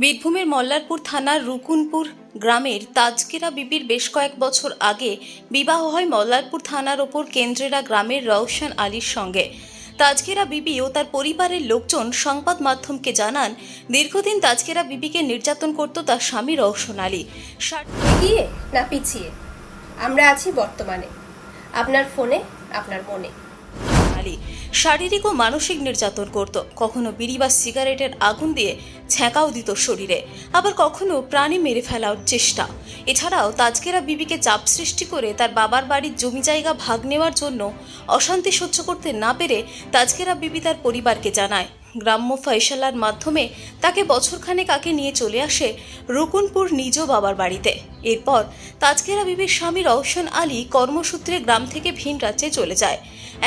বীরভূমের মল্লারপুর থানার রুকুনপুর গ্রামের তাজকেরা বিবির বেশ কয়েক বছর আগে বিবাহ হয় মল্লারপুর থানার ওপর কেন্দ্রেরা গ্রামের রওশন আলীর সঙ্গে। তাজকেরা বিবি ও তার পরিবারের লোকজন সংবাদ মাধ্যমকে জানান, দীর্ঘদিন তাজকেরা বিবিকে নির্যাতন করত তার স্বামী রওশন আলী। এগিয়ে না পিছিয়ে আমরা আছি বর্তমানে, আপনার ফোনে আপনার মনে। শারীরিক ও মানসিক নির্যাতন করত, কখনো বিড়ি বা সিগারেটের আগুন দিয়ে ছ্যাঁকাও দিত শরীরে, আবার কখনো প্রাণী মেরে ফেলার চেষ্টা। এছাড়াও তাজকেরা বিবিকে চাপ সৃষ্টি করে তার বাবার বাড়ির জমি জায়গা ভাগ নেওয়ার জন্য অশান্তি সহ্য করতে না পেরে তাজকেরা বিবি তার পরিবারকে জানায়। গ্রাম্য ফয়সালার মাধ্যমে তাকে বছরখানেক আগে নিয়ে চলে আসে রুকুনপুর নিজ বাবার বাড়িতে। এরপর তাজকেরা বিবির স্বামী রওশন আলী কর্মসূত্রে গ্রাম থেকে ভিন রাজ্যে চলে যায়।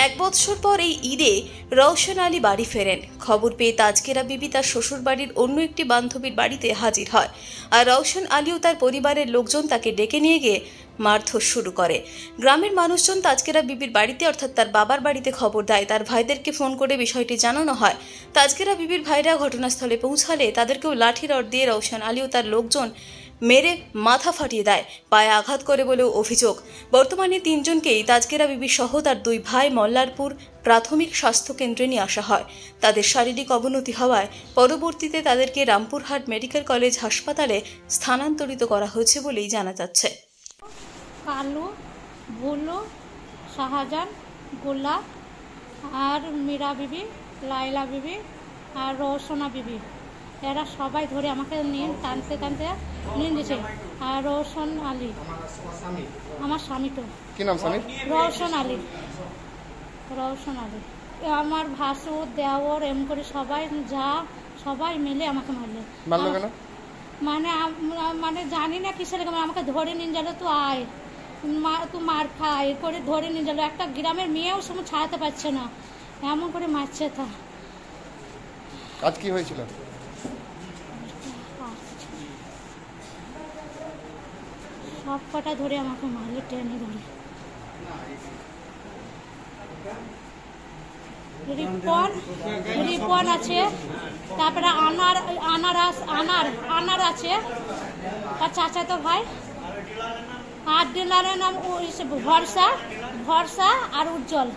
এক বছর পর এই ঈদে রওশন আলী বাড়ি ফেরেন। খবর পেয়ে তাজকেরা বিবি তার শ্বশুর বাড়ির অন্য একটি বান্ধবীর বাড়িতে হাজির হয়, আর রওশন আলী ও তার পরিবারের লোকজন তাকে ডেকে নিয়ে গিয়ে মারধর শুরু করে। গ্রামের মানুষজন তাজকেরা বিবির বাড়িতে অর্থাৎ তার বাবার বাড়িতে খবর দেয়। তার ভাইদেরকে ফোন করে বিষয়টি জানানো হয়। তাজকেরা বিবির ভাইরা ঘটনাস্থলে পৌঁছালে তাদেরকেও লাঠি রড দিয়ে রওশন আলী ও তার লোকজন মেরে মাথা ফাটিয়ে দেয়, পায়ে আঘাত করে বলেও অভিযোগ। বর্তমানে তিনজনকেই তাজকেরা বিবি সহ তার দুই ভাই মল্লারপুর প্রাথমিক স্বাস্থ্য কেন্দ্রে নিয়ে আসা হয়। তাদের শারীরিক অবনতি হওয়ায় পরবর্তীতে তাদেরকে রামপুরহাট মেডিকেল কলেজ হাসপাতালে স্থানান্তরিত করা হয়েছে বলেই জানা যাচ্ছে। কালু, ভুলু, শাহজাহান, গোলাপ আর মীরা বিবি, লাইলা বিবি আর রওশনা বিবি, এরা সবাই ধরে আমাকে নিয়ে টানতে টানতে নিয়ে দিয়েছে। আর রওশন আলী আমার স্বামী। তো কি নাম স্বামী? রওশন আলী। রওশন আলী আমার ভাসুর দেওর এম করে সবাই মিলে আমাকে মারলে। মারলো কেন? মানে জানি না কিসের, আমাকে ধরে নিয়ে গেল, তো আয় তুই মার খায় করে ধরে নিয়ে গেল। একটা গ্রামের মেয়েও সময় ছাড়াতে পারছে না, এমন করে মারছে। তা আজ কি হয়েছিল? সব কটা ধরে আমাকে মারলে, টেনে ধরে। রিপন আছে, তারপরে আনার আছে, তার চাচাতো ভাই। আর ডিলারের নাম ভরসা আর উজ্জ্বল।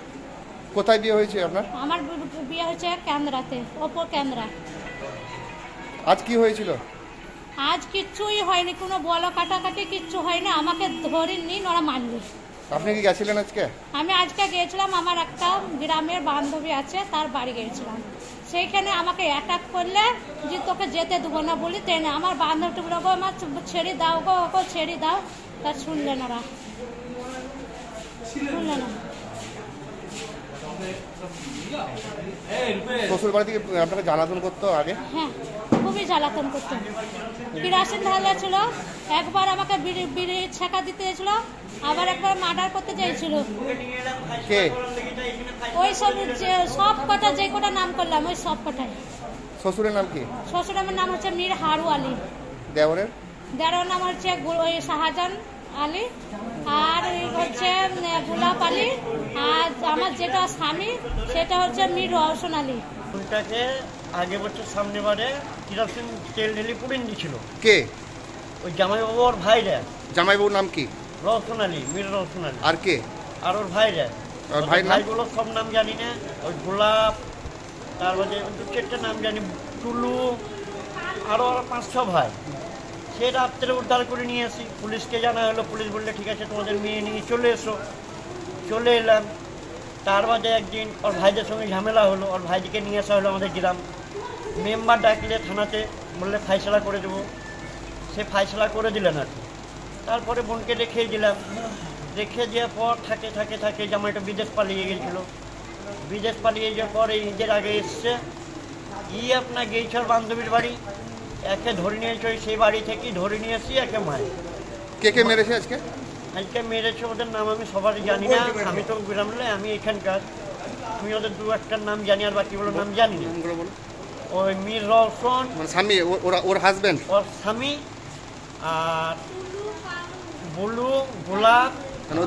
কোথায় বিয়ে হয়েছে আপনার? আমার বিয়ে হয়েছে কেন্দ্রাতে, ওপর কেন্দ্রা। আজ কি হয়েছিল? আজ কিচ্ছুই হয়নি, কোনো বলা কাটাকাটি কিচ্ছু হয়নি। আমাকে ধরে নিয়ে ওরা মারলি। আপনি কি গেছিলেন আজকে? আমি আজকে গিয়েছিলাম, আমার একটা গ্রামের বান্ধবী আছে, তার বাড়ি গিয়েছিলাম। সেইখানে আমাকে অ্যাটাক করলে যে তোকে যেতে দেবো না বলি, তাই না। আমার বান্ধবী বলো, গো আমার ছেড়ে দাও, গো ওকে ছেড়ে দাও। তা শুনলেন ওরা, শুনলেন না। শ্বশুর বাড়ি থেকে আপনাকে জ্বালাতন করতো আগে? হ্যাঁ, খুবই জ্বালাতন করতো। কিরাসিন ঢালা ছিল, একবার আমাকে বিড়ি ছেঁকা দিতে এসেছিল, আবার একবার মার্ডার করতে চাইছিল। কে? ওই সব কটা যে কটা নাম করলাম, ওই সব কটাই। শ্বশুরের নাম কি? শ্বশুরের নাম হচ্ছে মীর হারু আলী। দেওরের? দেওরের নাম হচ্ছে ওই শাহজাহান আলী, আর হচ্ছে গোলাপ আলী, আর আমার যেটা স্বামী সেটা হচ্ছে মীর রওশন আলী। ওইটাকে আগে বছর সামনে বারে কিরোসিন তেল ঢেলে পুড়িয়ে দিয়েছিল। কে? ওই জামাইবাবুর ভাইরা। জামাইবাবুর নাম কি? রওশন আলী, মীর রওশন আলী। আর কে? আর ওর ভাইরা। ভাইগুলো সব নাম জানি না। ওই গোলাপ, তারপরে দু চারটে নাম জানি, টুলু, আরও 5-6 ভাই। সে রাত্রে উদ্ধার করে নিয়ে আসি, পুলিশকে জানা হলো। পুলিশ বললে ঠিক আছে, তোমাদের মেয়ে নিয়ে চলে এসো। চলে এলাম। তার বাদে একদিন ওর ভাইদের সঙ্গে ঝামেলা হলো, ওর ভাইদিকে নিয়ে আসা হলো আমাদের গ্রাম। মেম্বার ডাকলে থানাতে, বললে ফাইসলা করে দেবো। সে ফাইসলা করে দিলেন আর কি। তারপরে বোনকে রেখে দিলাম। রেখে দেওয়ার পর থাকে জামাইটা বিদেশ পালিয়ে গেছিলো। বিদেশ পালিয়ে যাওয়ার পর এই ঈদের আগে এসছে। আপনার গেছে ওর বান্ধবীর বাড়ি, একে ধরে নিয়েছে। ওই সেই বাড়ি থেকেই ধরে নিয়ে আসি একে মায়। কে মেরেছে আজকে? আজকে মেরেছে ওদের নাম আমি সবার জানি না। আমি তো গ্রামে, আমি এখানকার। আমি ওদের 2-1টার নাম জানি, আর বাকিগুলো নাম জানি না। ওই মীর রওশন স্বামী, ওর হাজবেন্ড, ওর স্বামী, আর বুলু, গোলাপ,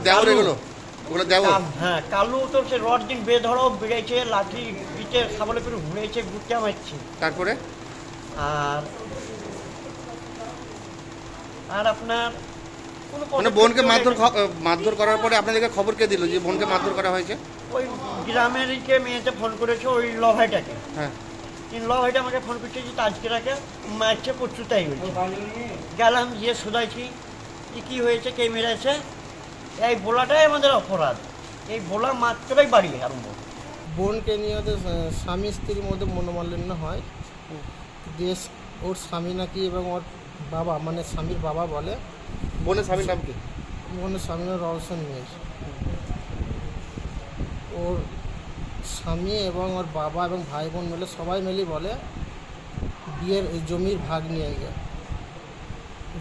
দেওর, এগুলো দেওর। হ্যাঁ, কালু তো সে রড দিন বেধড়ো বেড়েছে, লাঠি পিঠে সাবলে করে ঘুরেছে, গুটা মারছে। তারপরে আর আর আপনার কোনো মানে পদক্ষেপ বোনকে কেউ মারধর করার পরে আপনাদেরকে খবর কে দিল যে বোনকে মারধর করা হয়েছে? ওই গ্রামেরকে মেয়েতে ফোন করেছে ওই ল ভাইটাকে। হ্যাঁ, ল ভাইটা আমাকে ফোন করছে যে তাজকেরাকে মারছে প্রচুর, তাই বলছে। গেলাম গিয়ে শোধাইছি যে কী হয়েছে, কে মেরেছে। এই বলাটাই আমাদের অপরাধ, এই বলা মাত্রই বাড়ি আরম্ভ। বোনকে নিয়ে ওদের স্বামী স্ত্রীর মধ্যে মনোমালিন্য হয়। দেশ ওর স্বামী নাকি এবং ওর বাবা মানে স্বামীর বাবা বলে, বোনের স্বামীর নাম কি? বোনের স্বামী রওশন মির। ওর স্বামী এবং ওর বাবা এবং ভাই বোন মিলে সবাই মিলে বলে বিয়ের জমির ভাগ নিয়ে গিয়ে,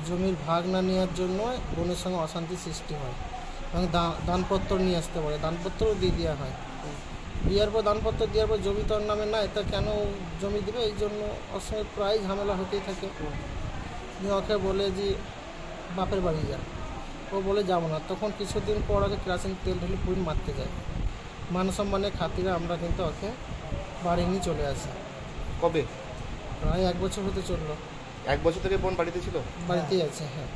জমির ভাগ না নেওয়ার জন্য বোনের সঙ্গে অশান্তি সৃষ্টি হয় এবং দানপত্র নিয়ে আসতে বলে, দানপত্রও দিয়ে দেওয়া হয়। দেওয়ার পর দানপত্র দেওয়ার পর জমি তোর নামে না, এটা কেন জমি দেবে, এই জন্য ওর সঙ্গে প্রায় ঝামেলা হতেই থাকে। ওকে বলে যে বাপের বাড়ি যা, ও বলে যাবো না। তখন কিছুদিন পর ওকে কেরোসিন তেল ঢেলে পুড়িয়ে মারতে যায়। মান সম্মানের খাতিরে আমরা কিন্তু ওকে বাড়ি নিয়ে চলে আসি। কবে? প্রায় 1 বছর হতে চললো। 1 বছর থেকে বোন বাড়িতে ছিল? বাড়িতেই আছে, হ্যাঁ।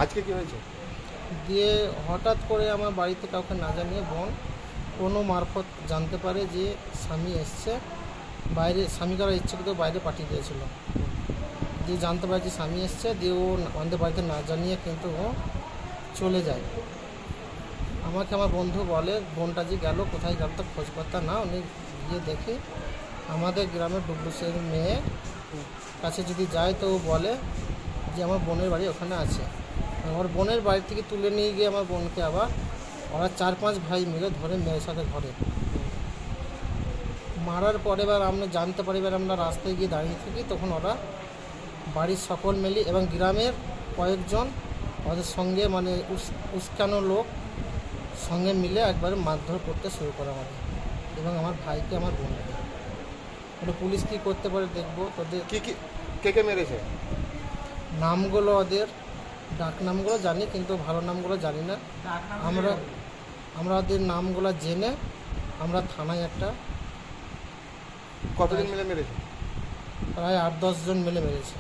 আজকে কি হয়েছে? দিয়ে হঠাৎ করে আমার বাড়িতে কাউকে না জানিয়ে বোন কোনো মারফত জানতে পারে যে স্বামী এসছে, বাইরে স্বামীকে ওরা ইচ্ছে করতে বাইরে পাঠিয়ে দিয়েছিল। দিয়ে জানতে পারে যে স্বামী এসছে, দিয়ে ও আমাদের বাড়িতে না জানিয়ে কিন্তু ও চলে যায়। আমাকে আমার বন্ধু বলে বোনটা যে গেল, কোথায় গেল তো খোঁজপত্তা না, উনি গিয়ে দেখি আমাদের গ্রামের ডুবুসের মেয়ে কাছে যদি যায় তো ও বলে যে আমার বোনের বাড়ি ওখানে আছে। আমার বোনের বাড়ি থেকে তুলে নিয়ে গিয়ে আমার বোনকে আবার ওরা 4-5 ভাই মিলে ধরে মেয়ের সাথে ঘরে মারার পরে এবার আমরা জানতে পারি, এবার আমরা রাস্তায় গিয়ে দাঁড়িয়ে থাকি, তখন ওরা বাড়ির সকল মিলে এবং গ্রামের কয়েকজন ওদের সঙ্গে মানে উস্কানো লোক সঙ্গে মিলে একবারে মারধর করতে শুরু করে আমাদের এবং আমার ভাইকে, আমার বোনকে। ওটা পুলিশ কী করতে পারে দেখবো। তোদের কে মেরেছে? নামগুলো ওদের ডাক নামগুলো জানি, কিন্তু ভালো নামগুলো জানি না। আমরা ওদের নামগুলো জেনে আমরা থানায় একটা কতদিন মিলে মেরেছে? প্রায় 8-10 জন মিলে মেরেছে।